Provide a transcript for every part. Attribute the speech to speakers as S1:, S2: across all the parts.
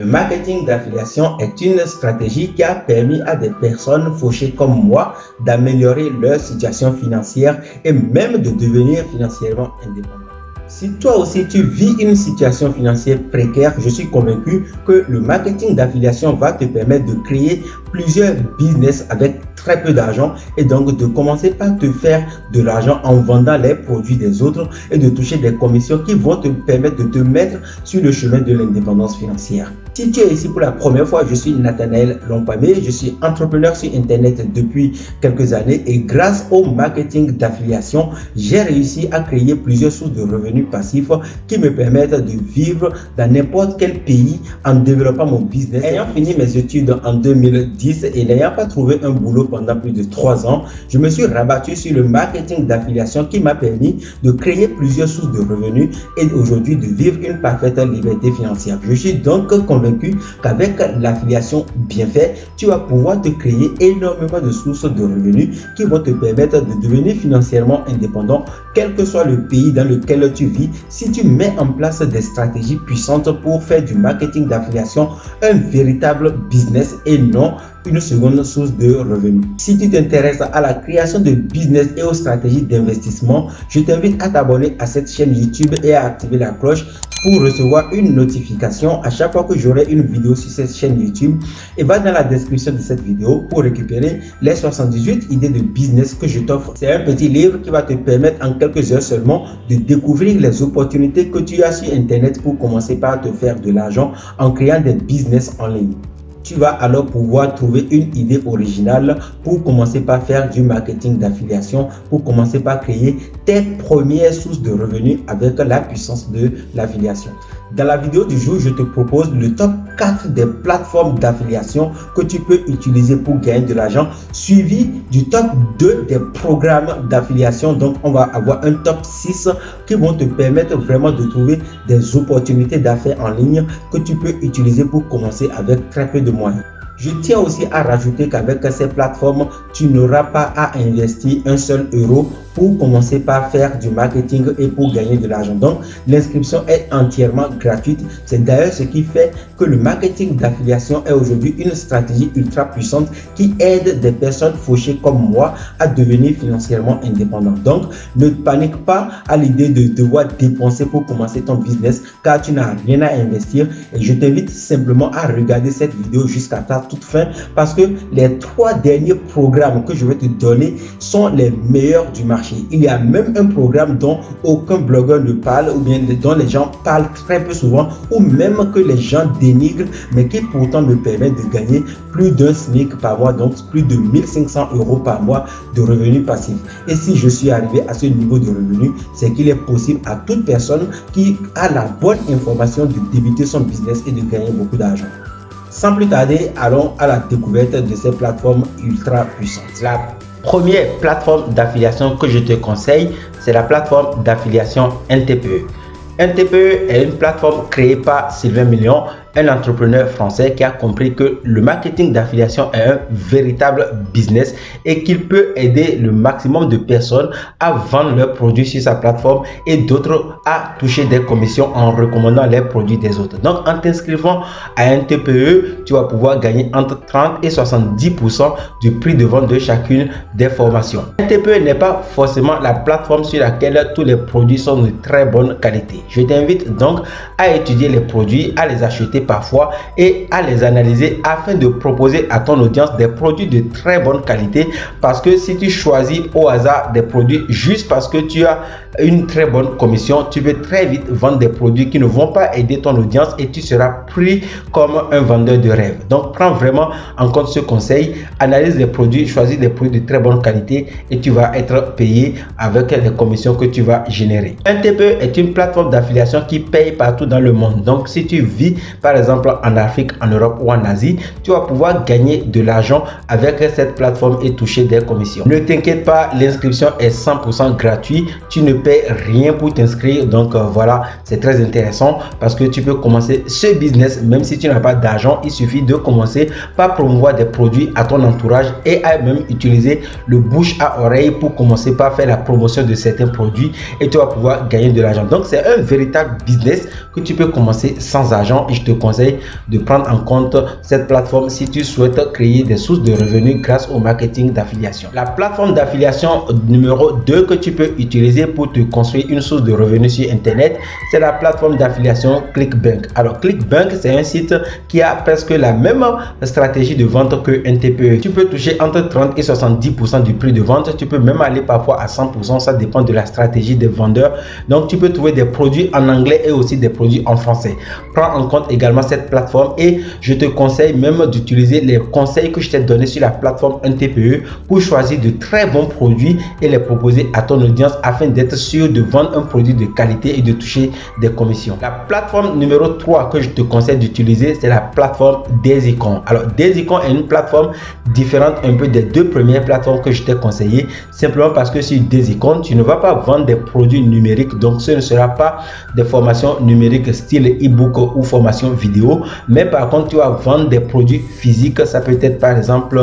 S1: Le marketing d'affiliation est une stratégie qui a permis à des personnes fauchées comme moi d'améliorer leur situation financière et même de devenir financièrement indépendants. Si toi aussi tu vis une situation financière précaire, je suis convaincu que le marketing d'affiliation va te permettre de créer plusieurs business avec très peu d'argent et donc de commencer par te faire de l'argent en vendant les produits des autres et de toucher des commissions qui vont te permettre de te mettre sur le chemin de l'indépendance financière. Si tu es ici pour la première fois, je suis Nathanaël Lompamé, je suis entrepreneur sur Internet depuis quelques années et grâce au marketing d'affiliation, j'ai réussi à créer plusieurs sources de revenus passifs qui me permettent de vivre dans n'importe quel pays en développant mon business. Ayant fini mes études en 2010 et n'ayant pas trouvé un boulot pendant plus de 3 ans, je me suis rabattu sur le marketing d'affiliation qui m'a permis de créer plusieurs sources de revenus et aujourd'hui de vivre une parfaite liberté financière. Je suis donc convaincu qu'avec l'affiliation bien faite, tu vas pouvoir te créer énormément de sources de revenus qui vont te permettre de devenir financièrement indépendant, quel que soit le pays dans lequel tu vis, si tu mets en place des stratégies puissantes pour faire du marketing d'affiliation un véritable business et non une seconde source de revenus. Si tu t'intéresses à la création de business et aux stratégies d'investissement, je t'invite à t'abonner à cette chaîne YouTube et à activer la cloche pour recevoir une notification à chaque fois que j'aurai une vidéo sur cette chaîne YouTube. Et va dans la description de cette vidéo pour récupérer les 78 idées de business que je t'offre. C'est un petit livre qui va te permettre en quelques heures seulement de découvrir les opportunités que tu as sur Internet pour commencer par te faire de l'argent en créant des business en ligne. Tu vas alors pouvoir trouver une idée originale pour commencer par faire du marketing d'affiliation, pour commencer par créer tes premières sources de revenus avec la puissance de l'affiliation. Dans la vidéo du jour, je te propose le top 4 des plateformes d'affiliation que tu peux utiliser pour gagner de l'argent, suivi du top 2 des programmes d'affiliation. Donc, on va avoir un top 6 qui vont te permettre vraiment de trouver des opportunités d'affaires en ligne que tu peux utiliser pour commencer avec très peu de moyens. Je tiens aussi à rajouter qu'avec ces plateformes, tu n'auras pas à investir un seul euro pour commencer par faire du marketing et pour gagner de l'argent. Donc, l'inscription est entièrement gratuite. C'est d'ailleurs ce qui fait que le marketing d'affiliation est aujourd'hui une stratégie ultra puissante qui aide des personnes fauchées comme moi à devenir financièrement indépendantes. Donc, ne panique pas à l'idée de devoir dépenser pour commencer ton business car tu n'as rien à investir. Et je t'invite simplement à regarder cette vidéo jusqu'à ta toute fin parce que les 3 derniers programmes que je vais te donner sont les meilleurs du marché. Il y a même un programme dont aucun blogueur ne parle ou bien dont les gens parlent très peu souvent ou même que les gens dénigrent mais qui pourtant me permet de gagner plus d'un SMIC par mois, donc plus de 1500 € par mois de revenus passifs. Et si je suis arrivé à ce niveau de revenus, c'est qu'il est possible à toute personne qui a la bonne information de débuter son business et de gagner beaucoup d'argent. Sans plus tarder, allons à la découverte de ces plateformes ultra puissantes. La première plateforme d'affiliation que je te conseille, c'est la plateforme d'affiliation NTPE. NTPE est une plateforme créée par Sylvain Million, un entrepreneur français qui a compris que le marketing d'affiliation est un véritable business et qu'il peut aider le maximum de personnes à vendre leurs produits sur sa plateforme et d'autres à toucher des commissions en recommandant les produits des autres. Donc, en t'inscrivant à un TPE, tu vas pouvoir gagner entre 30 et 70% du prix de vente de chacune des formations. Un TPE n'est pas forcément la plateforme sur laquelle tous les produits sont de très bonne qualité. Je t'invite donc à étudier les produits, à les acheter parfois et à les analyser afin de proposer à ton audience des produits de très bonne qualité, parce que si tu choisis au hasard des produits juste parce que tu as une très bonne commission, tu vais très vite vendre des produits qui ne vont pas aider ton audience et tu seras pris comme un vendeur de rêve. Donc prends vraiment en compte ce conseil, analyse les produits, choisis des produits de très bonne qualité et tu vas être payé avec les commissions que tu vas générer. NTPE est une plateforme d'affiliation qui paye partout dans le monde. Donc si tu vis par exemple en Afrique, en Europe ou en Asie, tu vas pouvoir gagner de l'argent avec cette plateforme et toucher des commissions. Ne t'inquiète pas, l'inscription est 100% gratuite. Tu ne payes rien pour t'inscrire. Donc voilà, c'est très intéressant parce que tu peux commencer ce business même si tu n'as pas d'argent. Il suffit de commencer par promouvoir des produits à ton entourage et à même utiliser le bouche à oreille pour commencer par faire la promotion de certains produits et tu vas pouvoir gagner de l'argent. Donc c'est un véritable business que tu peux commencer sans argent et je te conseille de prendre en compte cette plateforme si tu souhaites créer des sources de revenus grâce au marketing d'affiliation. La plateforme d'affiliation numéro 2 que tu peux utiliser pour te construire une source de revenus sur Internet, c'est la plateforme d'affiliation ClickBank. Alors ClickBank, c'est un site qui a presque la même stratégie de vente que NTPE. Tu peux toucher entre 30 et 70% du prix de vente. Tu peux même aller parfois à 100%. Ça dépend de la stratégie des vendeurs. Donc, tu peux trouver des produits en anglais et aussi des produits en français. Prends en compte également cette plateforme et je te conseille même d'utiliser les conseils que je t'ai donnés sur la plateforme NTPE pour choisir de très bons produits et les proposer à ton audience afin d'être sûr de vendre un produit de qualité et de toucher des commissions. La plateforme numéro 3 que je te conseille d'utiliser, c'est la plateforme Daisycoin. Alors, Daisycoin est une plateforme différente un peu des deux premières plateformes que je t'ai conseillées, simplement parce que sur Daisycoin, tu ne vas pas vendre des produits numériques, donc ce ne sera pas des formations numériques style e-book ou formation vidéo, mais par contre, tu vas vendre des produits physiques. Ça peut être par exemple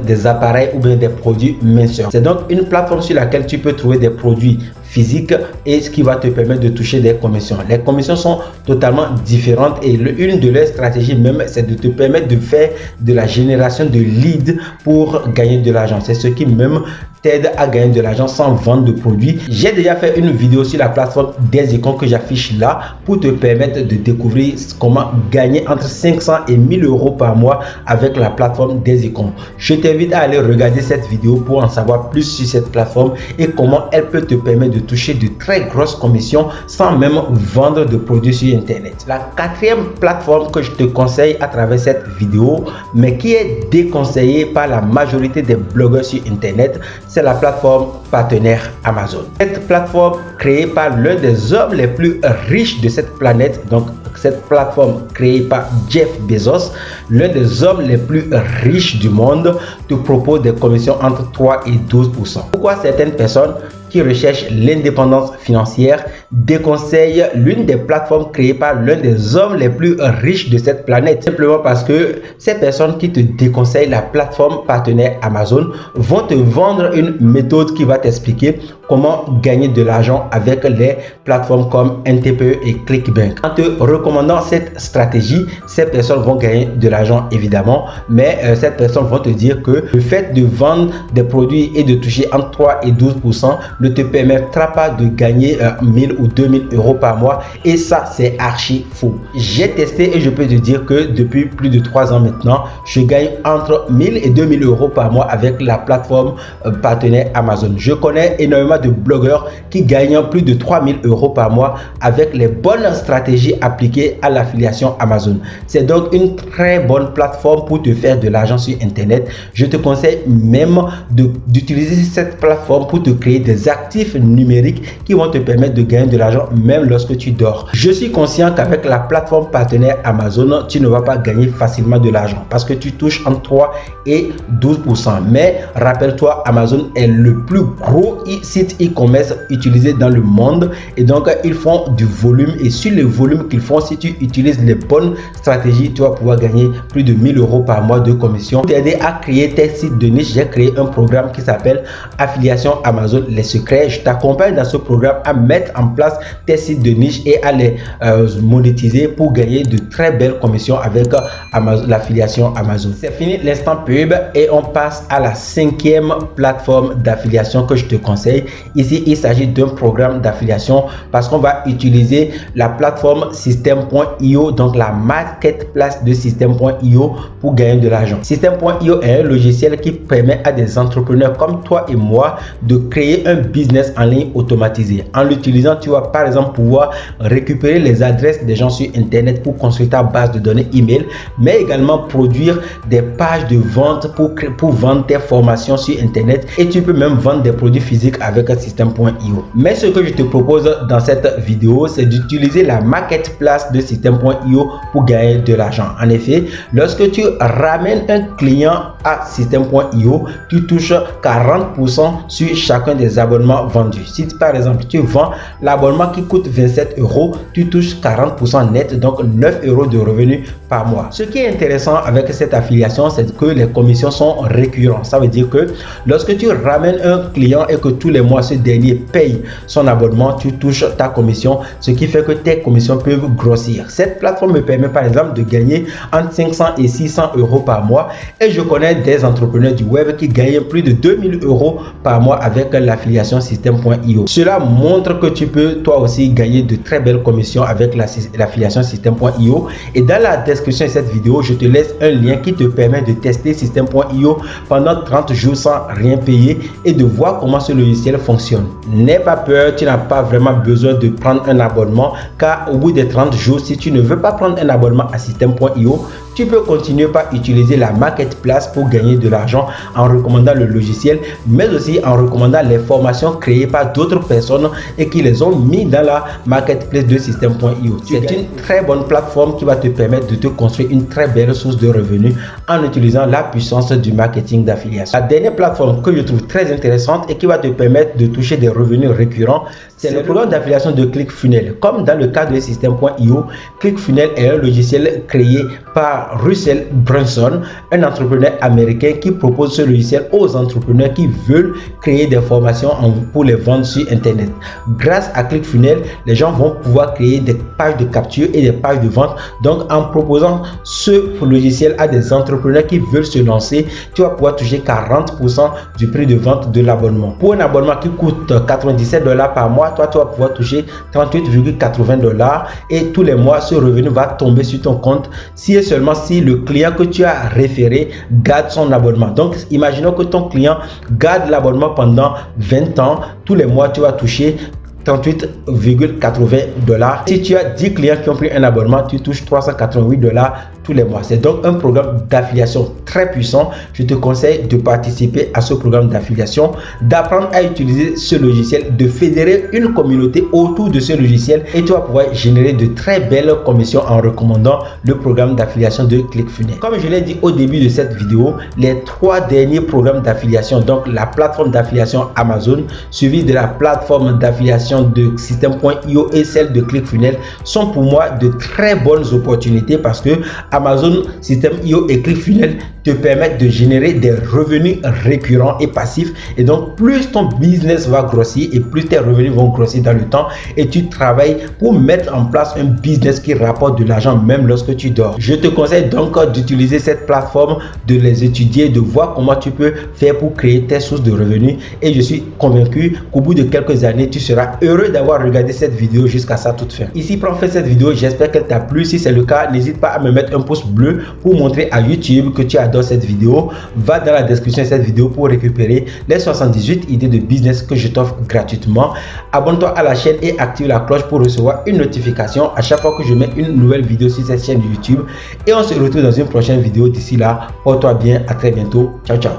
S1: des appareils ou bien des produits minceurs. C'est donc une plateforme sur laquelle tu peux trouver des produits physique et ce qui va te permettre de toucher des commissions. Les commissions sont totalement différentes et une de leurs stratégies même, c'est de te permettre de faire de la génération de leads pour gagner de l'argent. C'est ce qui même t'aide à gagner de l'argent sans vendre de produits. J'ai déjà fait une vidéo sur la plateforme Daisycoin que j'affiche là pour te permettre de découvrir comment gagner entre 500 et 1000 euros par mois avec la plateforme Daisycoin. Je t'invite à aller regarder cette vidéo pour en savoir plus sur cette plateforme et comment elle peut te permettre de toucher de très grosses commissions sans même vendre de produits sur Internet. La quatrième plateforme que je te conseille à travers cette vidéo, mais qui est déconseillée par la majorité des blogueurs sur Internet, c'est la plateforme partenaire Amazon. Cette plateforme créée par l'un des hommes les plus riches de cette planète, donc cette plateforme créée par Jeff Bezos, l'un des hommes les plus riches du monde, te propose des commissions entre 3 et 12%. Pourquoi certaines personnes qui recherchent l'indépendance financière déconseillent l'une des plateformes créées par l'un des hommes les plus riches de cette planète? Simplement parce que ces personnes qui te déconseillent la plateforme partenaire Amazon vont te vendre une méthode qui va t'expliquer comment gagner de l'argent avec les plateformes comme NTPE et ClickBank. En te recommandant cette stratégie, ces personnes vont gagner de l'argent évidemment, mais ces personnes vont te dire que le fait de vendre des produits et de toucher entre 3 et 12% ne te permettra pas de gagner 1000 ou 2000 euros par mois, et ça c'est archi faux. J'ai testé et je peux te dire que depuis plus de 3 ans maintenant, je gagne entre 1000 et 2000 euros par mois avec la plateforme partenaire Amazon. Je connais énormément de blogueurs qui gagnent plus de 3000 euros par mois avec les bonnes stratégies appliquées à l'affiliation Amazon. C'est donc une très bonne plateforme pour te faire de l'argent sur Internet. Je te conseille même d'utiliser cette plateforme pour te créer des actifs numériques qui vont te permettre de gagner de l'argent même lorsque tu dors. Je suis conscient qu'avec la plateforme partenaire Amazon, tu ne vas pas gagner facilement de l'argent parce que tu touches entre 3 et 12%. Mais rappelle-toi, Amazon est le plus gros site e-commerce utilisé dans le monde et donc ils font du volume, et sur le volume qu'ils font, si tu utilises les bonnes stratégies, tu vas pouvoir gagner plus de 1000 euros par mois de commission. Pour t'aider à créer tes sites de niche, j'ai créé un programme qui s'appelle Affiliation Amazon Les Secrets. Je t'accompagne dans ce programme à mettre en place tes sites de niche et à les monétiser pour gagner de très belles commissions avec l'affiliation Amazon. C'est fini l'instant pub et on passe à la 5e plateforme d'affiliation que je te conseille. Ici, il s'agit d'un programme d'affiliation parce qu'on va utiliser la plateforme System.io, donc la marketplace de System.io pour gagner de l'argent. System.io est un logiciel qui permet à des entrepreneurs comme toi et moi de créer un business en ligne automatisé. En l'utilisant, tu vas par exemple pouvoir récupérer les adresses des gens sur Internet pour construire ta base de données email, mais également produire des pages de vente pour vendre tes formations sur Internet, et tu peux même vendre des produits physiques avec un System.io. Mais ce que je te propose dans cette vidéo, c'est d'utiliser la marketplace de System.io pour gagner de l'argent. En effet, lorsque tu ramènes un client à System.io, tu touches 40% sur chacun des abonnements vendus. Si par exemple tu vends l'abonnement qui coûte 27 euros, tu touches 40% net, donc 9 euros de revenus par mois. Ce qui est intéressant avec cette affiliation, c'est que les commissions sont récurrentes. Ça veut dire que lorsque tu ramènes un client et que tous les mois ce dernier paye son abonnement, tu touches ta commission, ce qui fait que tes commissions peuvent grossir. Cette plateforme me permet par exemple de gagner entre 500 et 600 euros par mois, et je connais des entrepreneurs du web qui gagnent plus de 2000 euros par mois avec l'affiliation Système.io. Cela montre que tu peux toi aussi gagner de très belles commissions avec l'affiliation Système.io, et dans la description de cette vidéo, je te laisse un lien qui te permet de tester Système.io pendant 30 jours sans rien payer et de voir comment ce logiciel fonctionne. N'aie pas peur, tu n'as pas vraiment besoin de prendre un abonnement, car au bout des 30 jours, si tu ne veux pas prendre un abonnement à Système.io, tu peux continuer par utiliser la marketplace pour gagner de l'argent en recommandant le logiciel, mais aussi en recommandant les formations créées par d'autres personnes et qui les ont mis dans la marketplace de Système.io. C'est une très bonne plateforme qui va te permettre de te construire une très belle source de revenus en utilisant la puissance du marketing d'affiliation. La dernière plateforme que je trouve très intéressante et qui va te permettre de toucher des revenus récurrents, c'est le programme d'affiliation de ClickFunnels. Comme dans le cas de Système.io, ClickFunnels est un logiciel créé par Russell Brunson, un entrepreneur américain qui propose ce logiciel aux entrepreneurs qui veulent créer des formations pour les vendre sur Internet. Grâce à ClickFunnels, les gens vont pouvoir créer des pages de capture et des pages de vente. Donc, en proposant ce logiciel à des entrepreneurs qui veulent se lancer, tu vas pouvoir toucher 40% du prix de vente de l'abonnement. Pour un abonnement qui coûte 97 $ par mois, toi, tu vas pouvoir toucher 38,80 $ et tous les mois, ce revenu va tomber sur ton compte si et seulement si le client que tu as référé garde son abonnement. Donc, imaginons que ton client garde l'abonnement pendant 20 ans. Tous les mois, tu vas toucher 38,80 $. Si tu as 10 clients qui ont pris un abonnement, tu touches 388 $ tous les mois. C'est donc un programme d'affiliation très puissant. Je te conseille de participer à ce programme d'affiliation, d'apprendre à utiliser ce logiciel, de fédérer une communauté autour de ce logiciel et tu vas pouvoir générer de très belles commissions en recommandant le programme d'affiliation de ClickFunnels. Comme je l'ai dit au début de cette vidéo, les 3 derniers programmes d'affiliation, donc la plateforme d'affiliation Amazon, suivi de la plateforme d'affiliation de Système.io et celle de ClickFunnels, sont pour moi de très bonnes opportunités parce que Amazon, Système.io et ClickFunnels te permettent de générer des revenus récurrents et passifs, et donc plus ton business va grossir et plus tes revenus vont grossir dans le temps, et tu travailles pour mettre en place un business qui rapporte de l'argent même lorsque tu dors. Je te conseille donc d'utiliser cette plateforme, de les étudier, de voir comment tu peux faire pour créer tes sources de revenus, et je suis convaincu qu'au bout de quelques années, tu seras heureux d'avoir regardé cette vidéo jusqu'à sa toute fin. Ici, prends fin cette vidéo, j'espère qu'elle t'a plu. Si c'est le cas, n'hésite pas à me mettre un pouce bleu pour montrer à YouTube que tu adores cette vidéo. Va dans la description de cette vidéo pour récupérer les 78 idées de business que je t'offre gratuitement. Abonne-toi à la chaîne et active la cloche pour recevoir une notification à chaque fois que je mets une nouvelle vidéo sur cette chaîne YouTube. Et on se retrouve dans une prochaine vidéo. D'ici là, porte-toi bien, à très bientôt. Ciao, ciao.